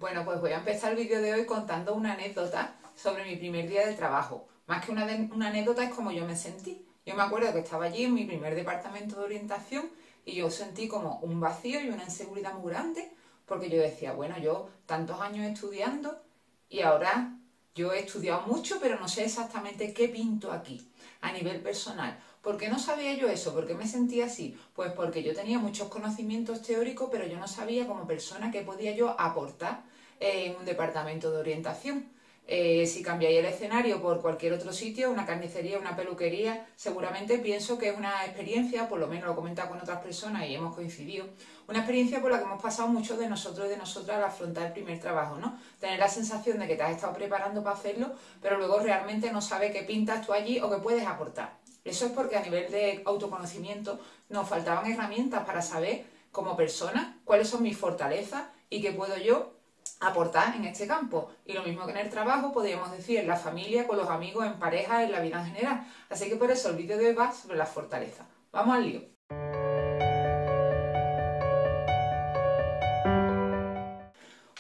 Bueno, pues voy a empezar el vídeo de hoy contando una anécdota sobre mi primer día de trabajo. Más que una anécdota es como yo me sentí. Yo me acuerdo que estaba allí en mi primer departamento de orientación y yo sentí como un vacío y una inseguridad muy grande porque yo decía, bueno, yo tantos años estudiando y ahora yo he estudiado mucho pero no sé exactamente qué pinto aquí a nivel personal. ¿Por qué no sabía yo eso? ¿Por qué me sentía así? Pues porque yo tenía muchos conocimientos teóricos, pero yo no sabía como persona qué podía yo aportar en un departamento de orientación. Si cambiáis el escenario por cualquier otro sitio, una carnicería, una peluquería, seguramente pienso que es una experiencia, por lo menos lo he comentado con otras personas y hemos coincidido, una experiencia por la que hemos pasado muchos de nosotros y de nosotras al afrontar el primer trabajo, ¿no? Tener la sensación de que te has estado preparando para hacerlo, pero luego realmente no sabes qué pintas tú allí o qué puedes aportar. Eso es porque a nivel de autoconocimiento nos faltaban herramientas para saber como persona cuáles son mis fortalezas y qué puedo yo aportar en este campo. Y lo mismo que en el trabajo, podríamos decir, en la familia, con los amigos, en pareja, en la vida en general. Así que por eso el vídeo de hoy va sobre las fortalezas. Vamos al lío.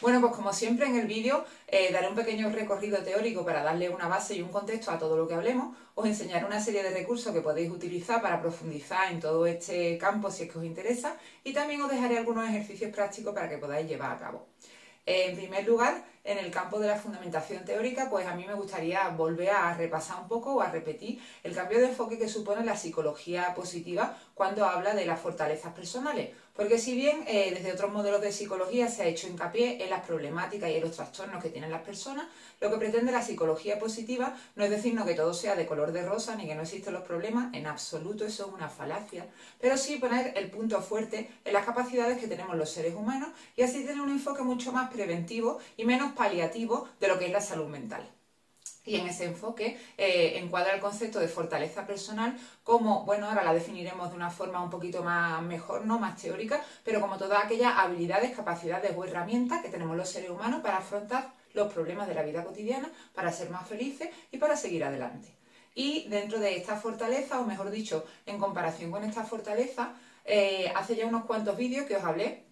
Bueno, pues como siempre en el vídeo daré un pequeño recorrido teórico para darle una base y un contexto a todo lo que hablemos. Os enseñaré una serie de recursos que podéis utilizar para profundizar en todo este campo si es que os interesa y también os dejaré algunos ejercicios prácticos para que podáis llevar a cabo. En primer lugar, en el campo de la fundamentación teórica, pues a mí me gustaría volver a repasar un poco o a repetir el cambio de enfoque que supone la psicología positiva cuando habla de las fortalezas personales. Porque si bien desde otros modelos de psicología se ha hecho hincapié en las problemáticas y en los trastornos que tienen las personas, lo que pretende la psicología positiva no es decirnos que todo sea de color de rosa ni que no existen los problemas, en absoluto, eso es una falacia, pero sí poner el punto fuerte en las capacidades que tenemos los seres humanos y así tener un enfoque mucho más preventivo y menos paliativo de lo que es la salud mental. Y en ese enfoque encuadra el concepto de fortaleza personal como, bueno, ahora la definiremos de una forma un poquito más mejor, ¿no? Más teórica, pero como todas aquellas habilidades, capacidades o herramientas que tenemos los seres humanos para afrontar los problemas de la vida cotidiana, para ser más felices y para seguir adelante. Y dentro de esta fortaleza, o mejor dicho, en comparación con esta fortaleza, hace ya unos cuantos vídeos que os hablé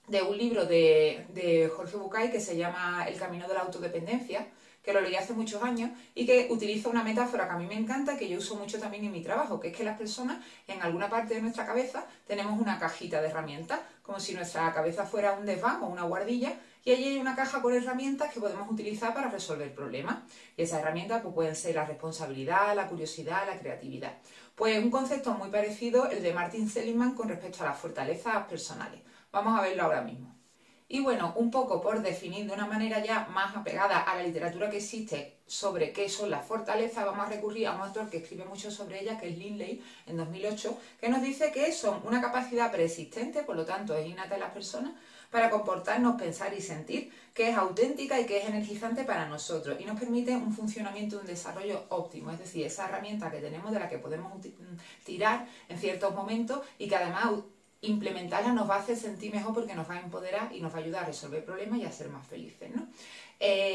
de un libro de Jorge Bucay que se llama El camino de la autodependencia, que lo leí hace muchos años y que utiliza una metáfora que a mí me encanta y que yo uso mucho también en mi trabajo, que es que las personas en alguna parte de nuestra cabeza tenemos una cajita de herramientas, como si nuestra cabeza fuera un desván o una guardilla, y allí hay una caja con herramientas que podemos utilizar para resolver problemas. Y esas herramientas pues, pueden ser la responsabilidad, la curiosidad, la creatividad. Pues un concepto muy parecido el de Martin Seligman con respecto a las fortalezas personales. Vamos a verlo ahora mismo. Y bueno, un poco por definir de una manera ya más apegada a la literatura que existe sobre qué son las fortalezas, vamos a recurrir a un autor que escribe mucho sobre ellas, que es Lindley, en 2008, que nos dice que son una capacidad preexistente, por lo tanto es innata en las personas, para comportarnos, pensar y sentir, que es auténtica y que es energizante para nosotros y nos permite un funcionamiento y un desarrollo óptimo, es decir, esa herramienta que tenemos de la que podemos tirar en ciertos momentos y que además implementarla nos va a hacer sentir mejor porque nos va a empoderar y nos va a ayudar a resolver problemas y a ser más felices, ¿no?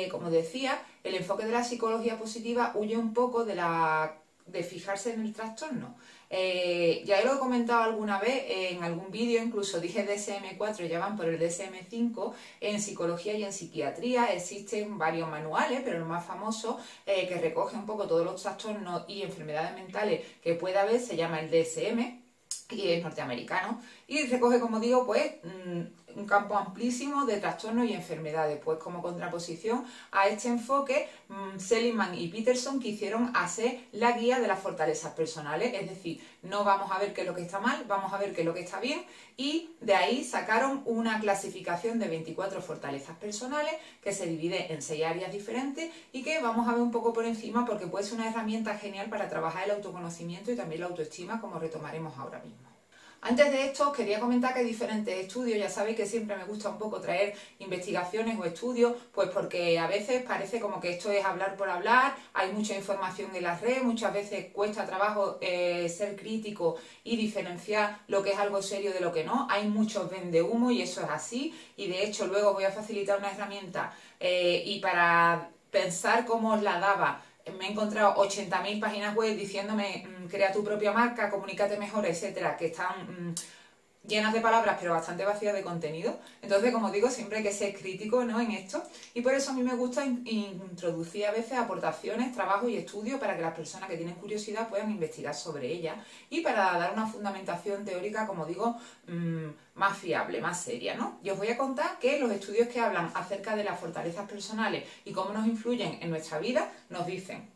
Como decía, el enfoque de la psicología positiva huye un poco de fijarse en el trastorno. Ya lo he comentado alguna vez en algún vídeo, incluso dije DSM-4, ya van por el DSM-5, en psicología y en psiquiatría existen varios manuales, pero el más famoso que recoge un poco todos los trastornos y enfermedades mentales que pueda haber se llama el DSM, y es norteamericano, y recoge, como digo, pues un campo amplísimo de trastornos y enfermedades. Pues como contraposición a este enfoque, Seligman y Peterson quisieron hacer la guía de las fortalezas personales, es decir, no vamos a ver qué es lo que está mal, vamos a ver qué es lo que está bien, y de ahí sacaron una clasificación de 24 fortalezas personales que se divide en 6 áreas diferentes y que vamos a ver un poco por encima porque puede ser una herramienta genial para trabajar el autoconocimiento y también la autoestima, como retomaremos ahora mismo. Antes de esto os quería comentar que hay diferentes estudios, ya sabéis que siempre me gusta un poco traer investigaciones o estudios, pues porque a veces parece como que esto es hablar por hablar, hay mucha información en la red, muchas veces cuesta trabajo ser crítico y diferenciar lo que es algo serio de lo que no, hay muchos vendehumo y eso es así, y de hecho luego os voy a facilitar una herramienta y para pensar cómo os la daba, me he encontrado 80.000 páginas web diciéndome crea tu propia marca, comunícate mejor, etcétera, que están llenas de palabras pero bastante vacías de contenido. Entonces, como digo, siempre hay que ser crítico, ¿no?, en esto, y por eso a mí me gusta introducir a veces aportaciones, trabajo y estudios para que las personas que tienen curiosidad puedan investigar sobre ellas y para dar una fundamentación teórica, como digo, más fiable, más seria, ¿no? Y os voy a contar que los estudios que hablan acerca de las fortalezas personales y cómo nos influyen en nuestra vida nos dicen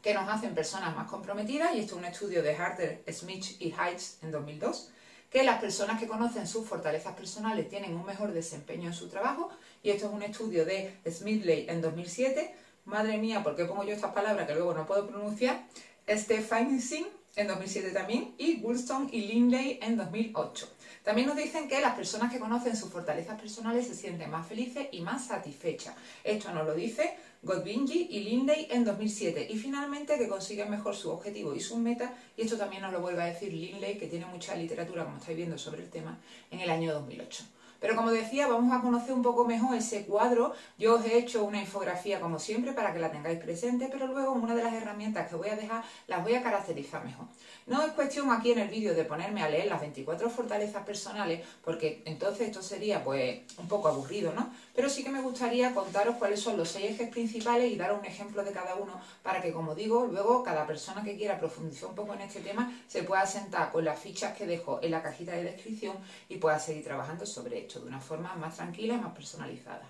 que nos hacen personas más comprometidas, y esto es un estudio de Harder, Smith y Heights en 2002, que las personas que conocen sus fortalezas personales tienen un mejor desempeño en su trabajo, y esto es un estudio de Smithley en 2007, madre mía, ¿por qué pongo yo estas palabras que luego no puedo pronunciar? Stephenson en 2007 también, y Woolston y Lindley en 2008. También nos dicen que las personas que conocen sus fortalezas personales se sienten más felices y más satisfechas. Esto nos lo dice Godbinji y Lindley en 2007. Y finalmente que consiguen mejor sus objetivos y sus metas, y esto también nos lo vuelve a decir Lindley, que tiene mucha literatura, como estáis viendo, sobre el tema, en el año 2008. Pero como decía, vamos a conocer un poco mejor ese cuadro. Yo os he hecho una infografía como siempre para que la tengáis presente, pero luego una de las herramientas que voy a dejar las voy a caracterizar mejor. No es cuestión aquí en el vídeo de ponerme a leer las 24 fortalezas personales, porque entonces esto sería pues un poco aburrido, ¿no? Pero sí que me gustaría contaros cuáles son los 6 ejes principales y daros un ejemplo de cada uno para que, como digo, luego cada persona que quiera profundizar un poco en este tema se pueda sentar con las fichas que dejo en la cajita de descripción y pueda seguir trabajando sobre esto de una forma más tranquila y más personalizada.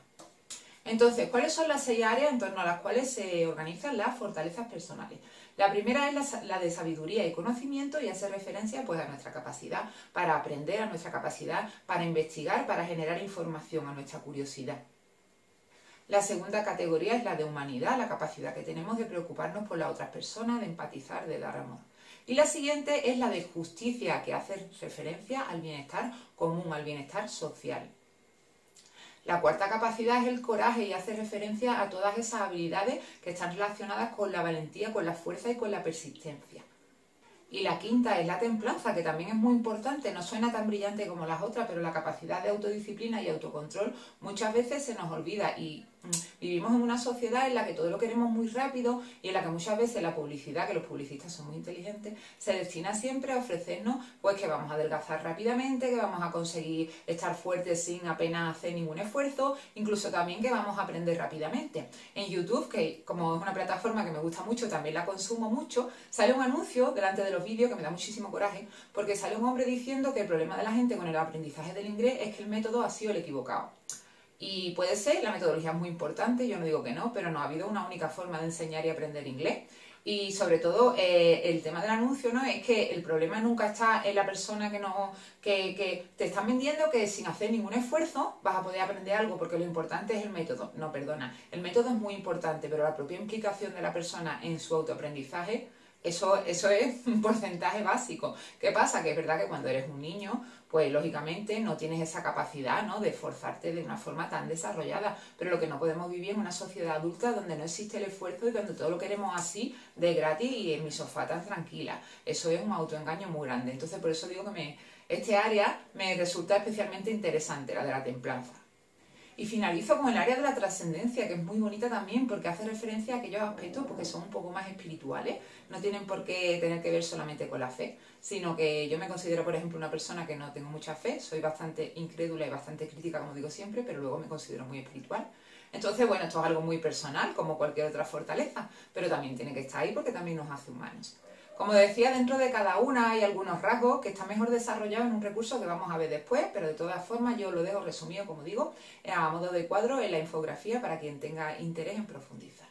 Entonces, ¿cuáles son las 6 áreas en torno a las cuales se organizan las fortalezas personales? La primera es la de sabiduría y conocimiento, y hace referencia pues a nuestra capacidad para aprender, a nuestra capacidad para investigar, para generar información, a nuestra curiosidad. La segunda categoría es la de humanidad, la capacidad que tenemos de preocuparnos por las otras personas, de empatizar, de dar amor. Y la siguiente es la de justicia, que hace referencia al bienestar común, al bienestar social. La cuarta capacidad es el coraje y hace referencia a todas esas habilidades que están relacionadas con la valentía, con la fuerza y con la persistencia. Y la quinta es la templanza, que también es muy importante, no suena tan brillante como las otras, pero la capacidad de autodisciplina y autocontrol muchas veces se nos olvida, y vivimos en una sociedad en la que todo lo queremos muy rápido y en la que muchas veces la publicidad, que los publicistas son muy inteligentes, se destina siempre a ofrecernos pues que vamos a adelgazar rápidamente, que vamos a conseguir estar fuertes sin apenas hacer ningún esfuerzo, incluso también que vamos a aprender rápidamente. En YouTube, que como es una plataforma que me gusta mucho, también la consumo mucho, sale un anuncio delante de los vídeos que me da muchísimo coraje, porque sale un hombre diciendo que el problema de la gente con el aprendizaje del inglés es que el método ha sido el equivocado. Y puede ser, la metodología es muy importante, yo no digo que no, pero no ha habido una única forma de enseñar y aprender inglés. Y sobre todo el tema del anuncio, ¿no?, es que el problema nunca está en la persona que te están vendiendo que sin hacer ningún esfuerzo vas a poder aprender algo, porque lo importante es el método. No, perdona, el método es muy importante, pero la propia implicación de la persona en su autoaprendizaje, eso es un porcentaje básico. ¿Qué pasa? Que es verdad que cuando eres un niño, pues lógicamente no tienes esa capacidad, ¿no?, de esforzarte de una forma tan desarrollada, pero lo que no podemos vivir es una sociedad adulta donde no existe el esfuerzo y donde todo lo queremos así, de gratis y en mi sofá tan tranquila. Eso es un autoengaño muy grande. Entonces por eso digo que este área me resulta especialmente interesante, la de la templanza. Y finalizo con el área de la trascendencia, que es muy bonita también porque hace referencia a aquellos aspectos porque son un poco más espirituales, no tienen por qué tener que ver solamente con la fe, sino que yo me considero, por ejemplo, una persona que no tengo mucha fe, soy bastante incrédula y bastante crítica, como digo siempre, pero luego me considero muy espiritual. Entonces, bueno, esto es algo muy personal, como cualquier otra fortaleza, pero también tiene que estar ahí porque también nos hace humanos. Como decía, dentro de cada una hay algunos rasgos que están mejor desarrollados en un recurso que vamos a ver después, pero de todas formas yo lo dejo resumido, como digo, a modo de cuadro en la infografía para quien tenga interés en profundizar.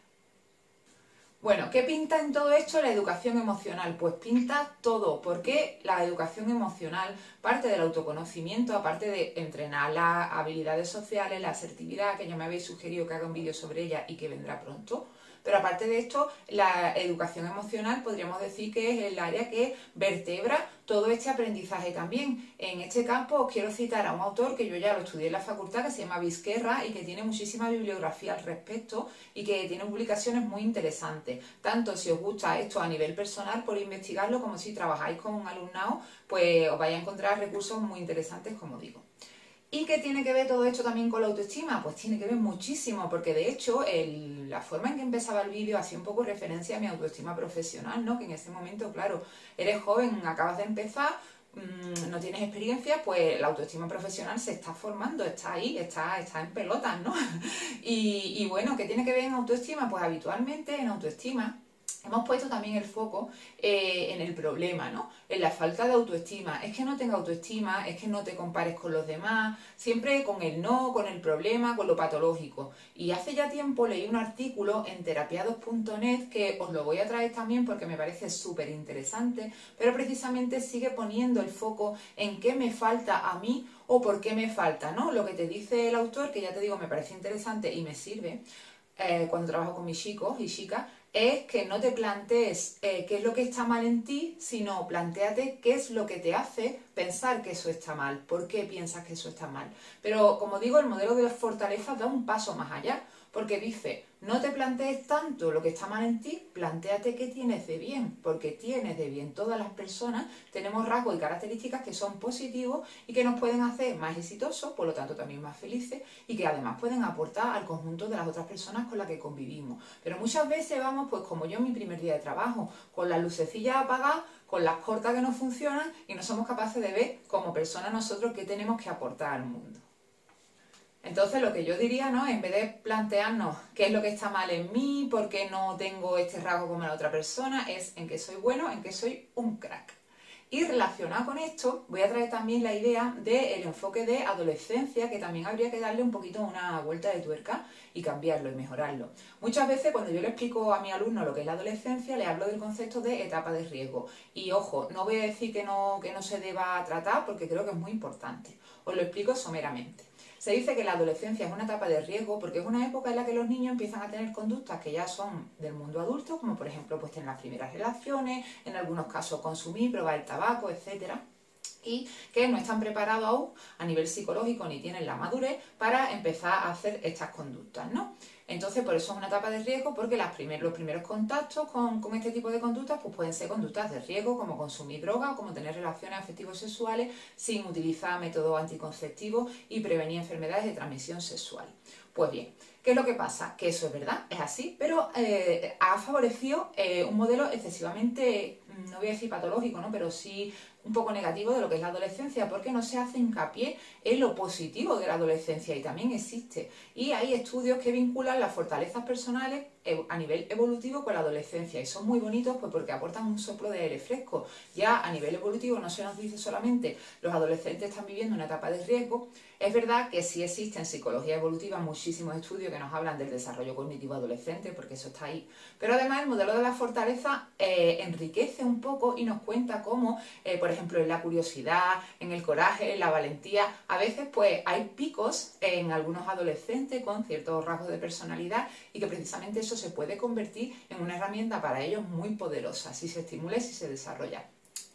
Bueno, ¿qué pinta en todo esto la educación emocional? Pues pinta todo, porque la educación emocional parte del autoconocimiento, aparte de entrenar las habilidades sociales, la asertividad, que ya me habéis sugerido que haga un vídeo sobre ella y que vendrá pronto. Pero aparte de esto, la educación emocional podríamos decir que es el área que vertebra todo este aprendizaje también. En este campo os quiero citar a un autor que yo ya lo estudié en la facultad, que se llama Vizquerra y que tiene muchísima bibliografía al respecto y que tiene publicaciones muy interesantes. Tanto si os gusta esto a nivel personal por investigarlo, como si trabajáis con un alumnado, pues os vais a encontrar recursos muy interesantes, como digo. ¿Y qué tiene que ver todo esto también con la autoestima? Pues tiene que ver muchísimo, porque de hecho la forma en que empezaba el vídeo hacía un poco referencia a mi autoestima profesional, ¿no? Que en ese momento, claro, eres joven, acabas de empezar, no tienes experiencia, pues la autoestima profesional se está formando, está ahí, está en pelotas, ¿no? Y bueno, ¿qué tiene que ver en autoestima? Pues habitualmente en autoestima hemos puesto también el foco en el problema, ¿no? En la falta de autoestima. Es que no tenga autoestima, es que no te compares con los demás, siempre con el no, con el problema, con lo patológico. Y hace ya tiempo leí un artículo en terapiados.net que os lo voy a traer también porque me parece súper interesante, pero precisamente sigue poniendo el foco en qué me falta a mí o por qué me falta, ¿no? Lo que te dice el autor, que ya te digo, me parece interesante y me sirve cuando trabajo con mis chicos y chicas, es que no te plantees qué es lo que está mal en ti, sino plantéate qué es lo que te hace pensar que eso está mal, por qué piensas que eso está mal. Pero como digo, el modelo de las fortalezas da un paso más allá, porque dice, no te plantees tanto lo que está mal en ti, plantéate qué tienes de bien, porque tienes de bien. Todas las personas tenemos rasgos y características que son positivos y que nos pueden hacer más exitosos, por lo tanto también más felices, y que además pueden aportar al conjunto de las otras personas con las que convivimos. Pero muchas veces vamos, pues como yo en mi primer día de trabajo, con las lucecillas apagadas, con las cortas que no funcionan y no somos capaces de ver como personas nosotros qué tenemos que aportar al mundo. Entonces lo que yo diría, ¿no? En vez de plantearnos qué es lo que está mal en mí, por qué no tengo este rasgo como la otra persona, es en qué soy bueno, en qué soy un crack. Y relacionado con esto, voy a traer también la idea del enfoque de adolescencia, que también habría que darle un poquito una vuelta de tuerca y cambiarlo y mejorarlo. Muchas veces cuando yo le explico a mi alumno lo que es la adolescencia, le hablo del concepto de etapa de riesgo. Y ojo, no voy a decir que no se deba tratar porque creo que es muy importante. Os lo explico someramente. Se dice que la adolescencia es una etapa de riesgo porque es una época en la que los niños empiezan a tener conductas que ya son del mundo adulto, como por ejemplo pues tener las primeras relaciones, en algunos casos consumir, probar el tabaco, etcétera, y que no están preparados aún a nivel psicológico ni tienen la madurez para empezar a hacer estas conductas, ¿no? Entonces, por eso es una etapa de riesgo, porque los primeros contactos con este tipo de conductas pues pueden ser conductas de riesgo, como consumir droga o como tener relaciones afectivos sexuales sin utilizar métodos anticonceptivos y prevenir enfermedades de transmisión sexual. Pues bien, ¿qué es lo que pasa? Que eso es verdad, es así, pero ha favorecido un modelo excesivamente, no voy a decir patológico, ¿no? Pero sí un poco negativo de lo que es la adolescencia, porque no se hace hincapié en lo positivo de la adolescencia y también existe. Y hay estudios que vinculan las fortalezas personales a nivel evolutivo con la adolescencia y son muy bonitos pues porque aportan un soplo de aire fresco. Ya a nivel evolutivo no se nos dice solamente los adolescentes están viviendo una etapa de riesgo. Es verdad que sí existen en psicología evolutiva muchísimos estudios que nos hablan del desarrollo cognitivo adolescente, porque eso está ahí. Pero además el modelo de la fortaleza enriquece un poco y nos cuenta cómo, por ejemplo, en la curiosidad, en el coraje, en la valentía, a veces pues hay picos en algunos adolescentes con ciertos rasgos de personalidad y que precisamente eso se puede convertir en una herramienta para ellos muy poderosa, si se estimula y si se desarrolla.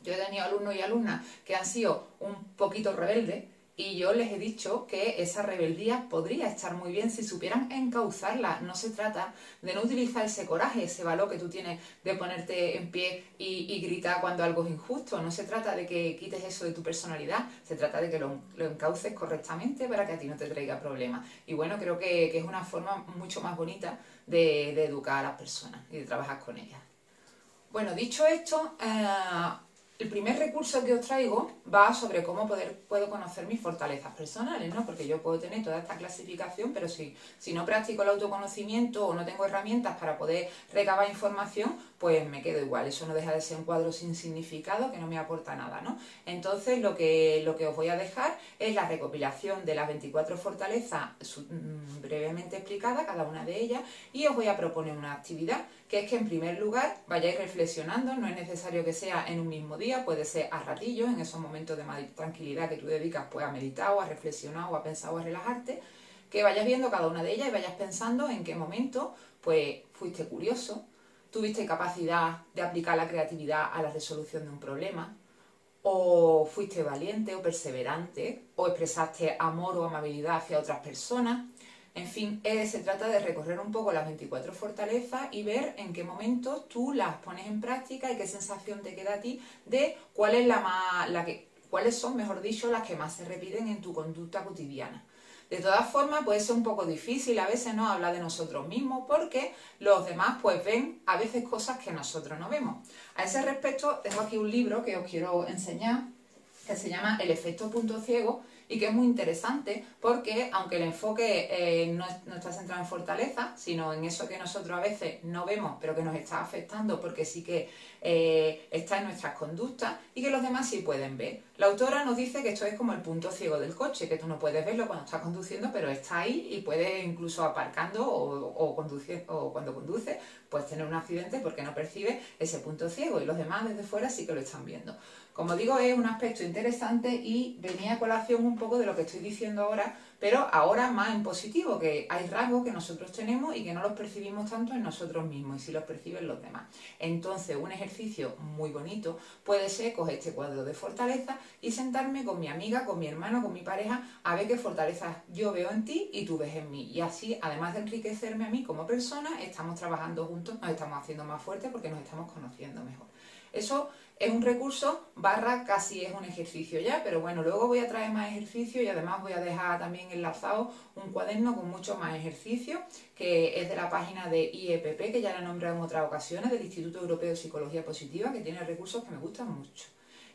Yo he tenido alumnos y alumnas que han sido un poquito rebeldes y yo les he dicho que esa rebeldía podría estar muy bien si supieran encauzarla. No se trata de no utilizar ese coraje, ese valor que tú tienes de ponerte en pie y gritar cuando algo es injusto. No se trata de que quites eso de tu personalidad, se trata de que lo encauces correctamente para que a ti no te traiga problemas. Y bueno, creo que es una forma mucho más bonita de educar a las personas y de trabajar con ellas. Bueno, dicho esto, el primer recurso que os traigo va sobre cómo puedo conocer mis fortalezas personales, ¿no? Porque yo puedo tener toda esta clasificación, pero si no practico el autoconocimiento o no tengo herramientas para poder recabar información, pues me quedo igual. Eso no deja de ser un cuadro sin significado que no me aporta nada, ¿no? Entonces lo que os voy a dejar es la recopilación de las 24 fortalezas brevemente explicadas, cada una de ellas, y os voy a proponer una actividad que es que en primer lugar vayáis reflexionando. No es necesario que sea en un mismo día, puede ser a ratillos, en esos momentos de tranquilidad que tú dedicas pues a meditar o a reflexionar o a pensar o a relajarte, que vayas viendo cada una de ellas y vayas pensando en qué momento pues fuiste curioso, tuviste capacidad de aplicar la creatividad a la resolución de un problema, o fuiste valiente o perseverante, o expresaste amor o amabilidad hacia otras personas. En fin, se trata de recorrer un poco las 24 fortalezas y ver en qué momentos tú las pones en práctica y qué sensación te queda a ti de cuáles son, mejor dicho, las que más se repiten en tu conducta cotidiana. De todas formas, puede ser un poco difícil a veces no hablar de nosotros mismos porque los demás pues ven a veces cosas que nosotros no vemos. A ese respecto, tengo aquí un libro que os quiero enseñar, que se llama El efecto punto ciego y que es muy interesante porque aunque el enfoque no está centrado en fortaleza, sino en eso que nosotros a veces no vemos pero que nos está afectando porque sí que está en nuestras conductas y que los demás sí pueden ver. La autora nos dice que esto es como el punto ciego del coche, que tú no puedes verlo cuando estás conduciendo, pero está ahí y puedes incluso aparcando o cuando conduces, pues tener un accidente porque no percibes ese punto ciego y los demás desde fuera sí que lo están viendo. Como digo, es un aspecto interesante y venía a colación un poco de lo que estoy diciendo ahora, pero ahora más en positivo, que hay rasgos que nosotros tenemos y que no los percibimos tanto en nosotros mismos y sí los perciben los demás. Entonces, un ejercicio muy bonito puede ser coger este cuadro de fortaleza y sentarme con mi amiga, con mi hermano, con mi pareja, a ver qué fortalezas yo veo en ti y tú ves en mí. Y así, además de enriquecerme a mí como persona, estamos trabajando juntos, nos estamos haciendo más fuertes porque nos estamos conociendo mejor. Eso es un recurso / casi es un ejercicio ya, pero bueno, luego voy a traer más ejercicios y además voy a dejar también enlazado un cuaderno con muchos más ejercicios que es de la página de IEPP, que ya la he nombrado en otras ocasiones, del Instituto Europeo de Psicología Positiva, que tiene recursos que me gustan mucho.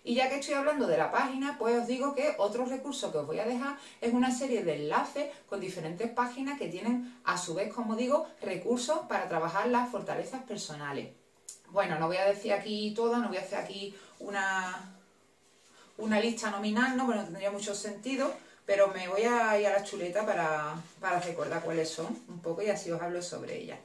Y ya que estoy hablando de la página, pues os digo que otro recurso que os voy a dejar es una serie de enlaces con diferentes páginas que tienen a su vez, como digo, recursos para trabajar las fortalezas personales. Bueno, no voy a decir aquí todas, no voy a hacer aquí una lista nominal, ¿no? Porque no tendría mucho sentido, pero me voy a ir a la chuleta para recordar cuáles son un poco y así os hablo sobre ellas.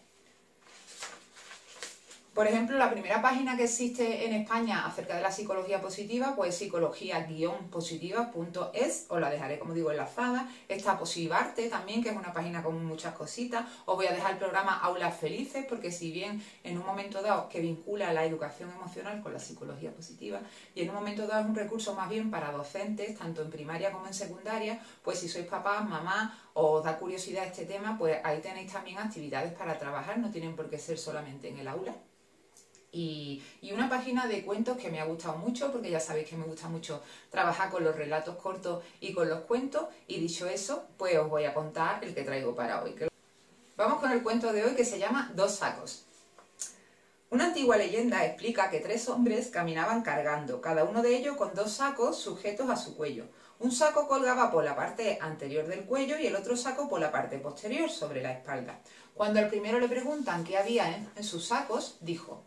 Por ejemplo, la primera página que existe en España acerca de la psicología positiva, pues psicología-positiva.es, os la dejaré, como digo, enlazada. Está Posivarte también, que es una página con muchas cositas. Os voy a dejar el programa Aulas Felices, porque si bien en un momento dado que vincula la educación emocional con la psicología positiva, y en un momento dado es un recurso más bien para docentes, tanto en primaria como en secundaria, pues si sois papás, mamás, o os da curiosidad este tema, pues ahí tenéis también actividades para trabajar, no tienen por qué ser solamente en el aula. Y una página de cuentos que me ha gustado mucho, porque ya sabéis que me gusta mucho trabajar con los relatos cortos y con los cuentos, y dicho eso, pues os voy a contar el que traigo para hoy. Vamos con el cuento de hoy, que se llama Dos sacos. Una antigua leyenda explica que 3 hombres caminaban cargando, cada uno de ellos con 2 sacos sujetos a su cuello. Un saco colgaba por la parte anterior del cuello y el otro saco por la parte posterior, sobre la espalda. Cuando al primero le preguntan qué había en sus sacos, dijo: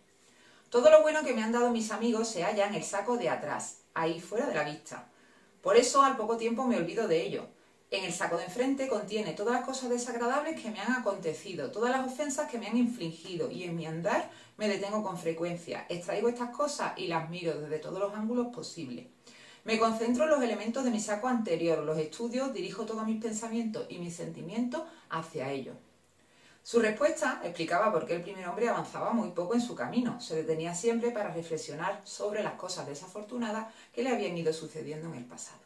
todo lo bueno que me han dado mis amigos se halla en el saco de atrás, ahí fuera de la vista. Por eso al poco tiempo me olvido de ello. En el saco de enfrente contiene todas las cosas desagradables que me han acontecido, todas las ofensas que me han infligido, y en mi andar me detengo con frecuencia, extraigo estas cosas y las miro desde todos los ángulos posibles. Me concentro en los elementos de mi saco anterior, los estudio, dirijo todos mis pensamientos y mis sentimientos hacia ellos. Su respuesta explicaba por qué el primer hombre avanzaba muy poco en su camino, se detenía siempre para reflexionar sobre las cosas desafortunadas que le habían ido sucediendo en el pasado.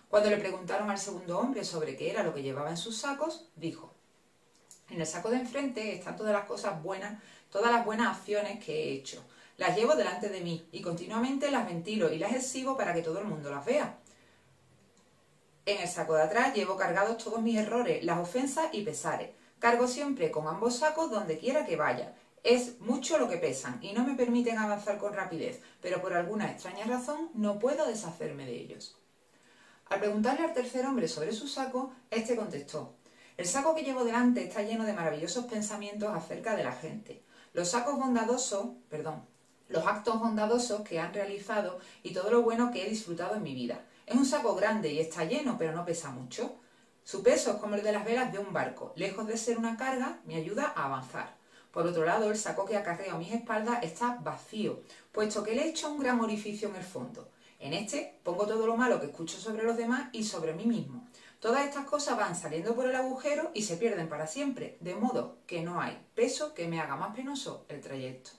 Cuando le preguntaron al segundo hombre sobre qué era lo que llevaba en sus sacos, dijo: en el saco de enfrente están todas las cosas buenas, todas las buenas acciones que he hecho. Las llevo delante de mí y continuamente las ventilo y las exhibo para que todo el mundo las vea. En el saco de atrás llevo cargados todos mis errores, las ofensas y pesares. Cargo siempre con ambos sacos donde quiera que vaya. Es mucho lo que pesan y no me permiten avanzar con rapidez, pero por alguna extraña razón no puedo deshacerme de ellos. Al preguntarle al tercer hombre sobre su saco, este contestó: el saco que llevo delante está lleno de maravillosos pensamientos acerca de la gente. Los actos bondadosos que han realizado y todo lo bueno que he disfrutado en mi vida. Es un saco grande y está lleno, pero no pesa mucho. Su peso es como el de las velas de un barco. Lejos de ser una carga, me ayuda a avanzar. Por otro lado, el saco que acarreo a mis espaldas está vacío, puesto que le he hecho un gran orificio en el fondo. En este pongo todo lo malo que escucho sobre los demás y sobre mí mismo. Todas estas cosas van saliendo por el agujero y se pierden para siempre, de modo que no hay peso que me haga más penoso el trayecto.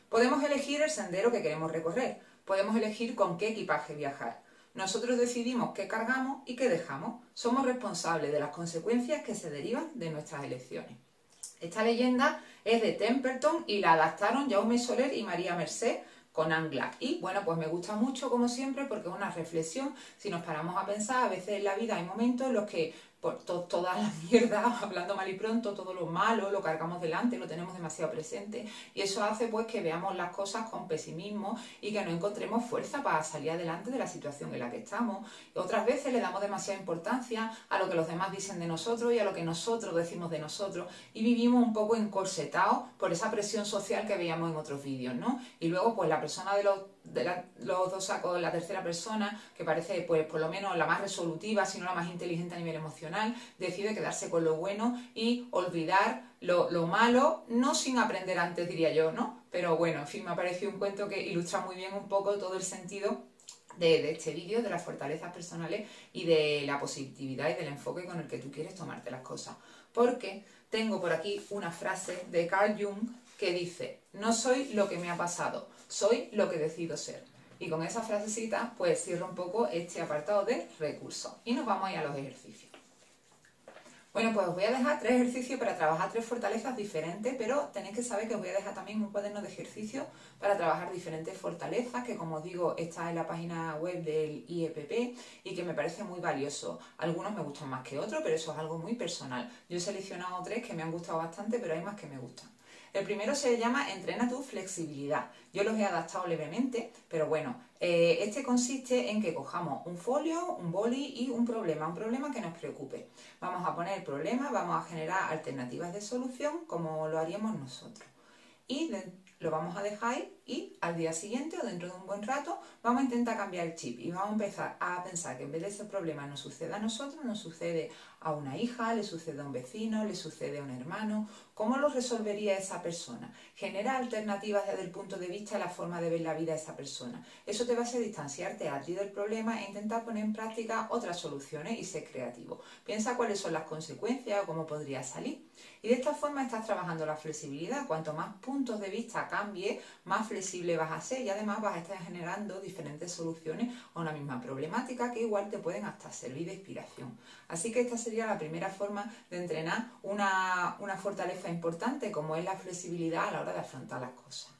Podemos elegir el sendero que queremos recorrer, podemos elegir con qué equipaje viajar. Nosotros decidimos qué cargamos y qué dejamos. Somos responsables de las consecuencias que se derivan de nuestras elecciones. Esta leyenda es de Templeton y la adaptaron Jaume Soler y María Mercé con Angla. Y bueno, pues me gusta mucho como siempre porque es una reflexión. Si nos paramos a pensar, a veces en la vida hay momentos en los que por toda la mierda, hablando mal y pronto, todo lo malo, lo cargamos delante, lo tenemos demasiado presente y eso hace pues que veamos las cosas con pesimismo y que no encontremos fuerza para salir adelante de la situación en la que estamos. Otras veces le damos demasiada importancia a lo que los demás dicen de nosotros y a lo que nosotros decimos de nosotros y vivimos un poco encorsetados por esa presión social que veíamos en otros vídeos, ¿no? Y luego pues la persona de los dos sacos, la tercera persona, que parece pues por lo menos la más resolutiva, si no la más inteligente a nivel emocional, decide quedarse con lo bueno y olvidar lo malo, no sin aprender antes, diría yo, ¿no? Pero bueno, en fin, me ha parecido un cuento que ilustra muy bien un poco todo el sentido de este vídeo, de las fortalezas personales y de la positividad y del enfoque con el que tú quieres tomarte las cosas. Porque tengo por aquí una frase de Carl Jung que dice: no soy lo que me ha pasado, soy lo que decido ser. Y con esa frasecita pues cierro un poco este apartado de recursos y nos vamos a ir a los ejercicios. Bueno, pues os voy a dejar 3 ejercicios para trabajar 3 fortalezas diferentes, pero tenéis que saber que os voy a dejar también un cuaderno de ejercicios para trabajar diferentes fortalezas, que como os digo está en la página web del IEPP y que me parece muy valioso. Algunos me gustan más que otros, pero eso es algo muy personal. Yo he seleccionado 3 que me han gustado bastante, pero hay más que me gustan. El primero se llama Entrena tu flexibilidad. Yo los he adaptado levemente, pero bueno, este consiste en que cojamos un folio, un boli y un problema que nos preocupe. Vamos a poner el problema, vamos a generar alternativas de solución como lo haríamos nosotros. Y lo vamos a dejar ahí y al día siguiente o dentro de un buen rato vamos a intentar cambiar el chip y vamos a empezar a pensar que en vez de ese problema nos suceda a nosotros, nos sucede a una hija, le sucede a un vecino, le sucede a un hermano. ¿Cómo lo resolvería esa persona? Genera alternativas desde el punto de vista de la forma de ver la vida de esa persona. Eso te va a hacer distanciarte a ti del problema e intentar poner en práctica otras soluciones y ser creativo. Piensa cuáles son las consecuencias o cómo podría salir. Y de esta forma estás trabajando la flexibilidad. Cuanto más puntos de vista cambie, más flexible vas a ser y además vas a estar generando diferentes soluciones a una misma problemática que igual te pueden hasta servir de inspiración. Así que esta sería la primera forma de entrenar una fortaleza importante como es la flexibilidad a la hora de afrontar las cosas.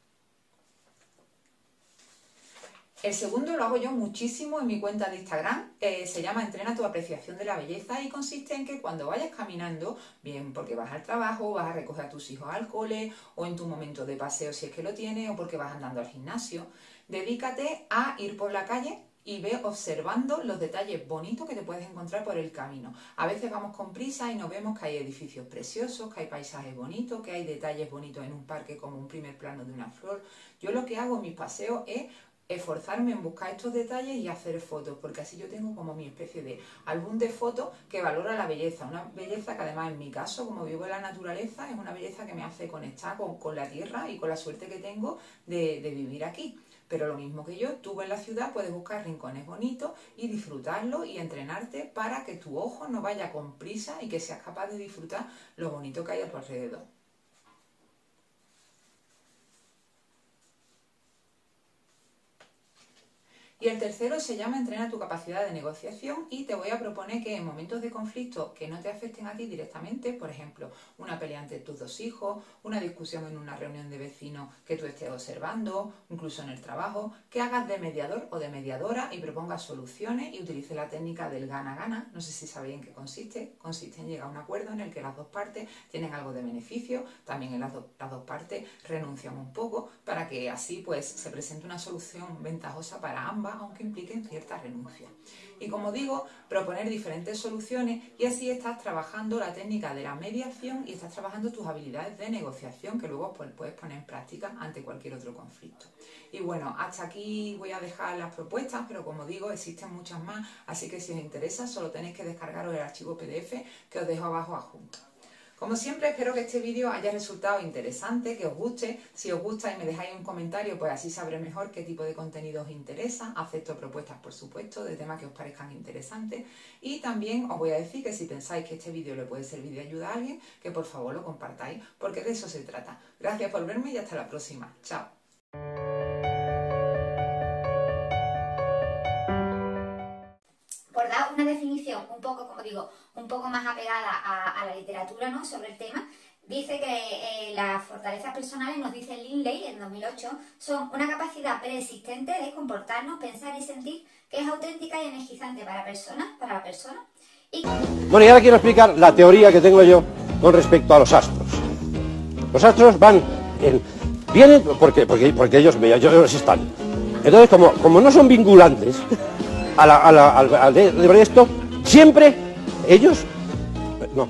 El segundo lo hago yo muchísimo en mi cuenta de Instagram, se llama Entrena tu apreciación de la belleza y consiste en que cuando vayas caminando, bien porque vas al trabajo, vas a recoger a tus hijos al cole o en tu momento de paseo si es que lo tienes o porque vas andando al gimnasio, dedícate a ir por la calle y ve observando los detalles bonitos que te puedes encontrar por el camino. A veces vamos con prisa y no vemos que hay edificios preciosos, que hay paisajes bonitos, que hay detalles bonitos en un parque como un primer plano de una flor. Yo lo que hago en mis paseos es esforzarme en buscar estos detalles y hacer fotos, porque así yo tengo como mi especie de álbum de fotos que valora la belleza, una belleza que además en mi caso, como vivo en la naturaleza, es una belleza que me hace conectar con la tierra y con la suerte que tengo de vivir aquí. Pero lo mismo que yo, tú en la ciudad puedes buscar rincones bonitos y disfrutarlos y entrenarte para que tu ojo no vaya con prisa y que seas capaz de disfrutar lo bonito que hay a tu alrededor. Y el tercero se llama Entrena tu capacidad de negociación y te voy a proponer que en momentos de conflicto que no te afecten a ti directamente, por ejemplo, una pelea entre tus 2 hijos, una discusión en una reunión de vecinos que tú estés observando, incluso en el trabajo, que hagas de mediador o de mediadora y propongas soluciones y utilices la técnica del gana-gana. No sé si sabéis en qué consiste. Consiste en llegar a un acuerdo en el que las 2 partes tienen algo de beneficio, también en las dos partes renuncian un poco para que así pues se presente una solución ventajosa para ambas, aunque impliquen cierta renuncia. Y como digo, proponer diferentes soluciones y así estás trabajando la técnica de la mediación y estás trabajando tus habilidades de negociación que luego pues, puedes poner en práctica ante cualquier otro conflicto. Y bueno, hasta aquí voy a dejar las propuestas, pero como digo, existen muchas más, así que si os interesa solo tenéis que descargaros el archivo PDF que os dejo abajo adjunto. Como siempre, espero que este vídeo haya resultado interesante, que os guste. Si os gusta y me dejáis un comentario, pues así sabré mejor qué tipo de contenido os interesa. Acepto propuestas, por supuesto, de temas que os parezcan interesantes. Y también os voy a decir que si pensáis que este vídeo le puede servir de ayuda a alguien, que por favor lo compartáis, porque de eso se trata. Gracias por verme y hasta la próxima. Chao. Por dar una definición un poco, como digo, un poco más apegada a la literatura, ¿no?, sobre el tema, dice que las fortalezas personales, nos dice Lindley en 2008, son una capacidad preexistente de comportarnos, pensar y sentir que es auténtica y energizante para la persona Bueno, y ahora quiero explicar la teoría que tengo yo con respecto a los astros. Los astros vienen porque ellos están. Entonces, como no son vinculantes al de esto, siempre ellos... No.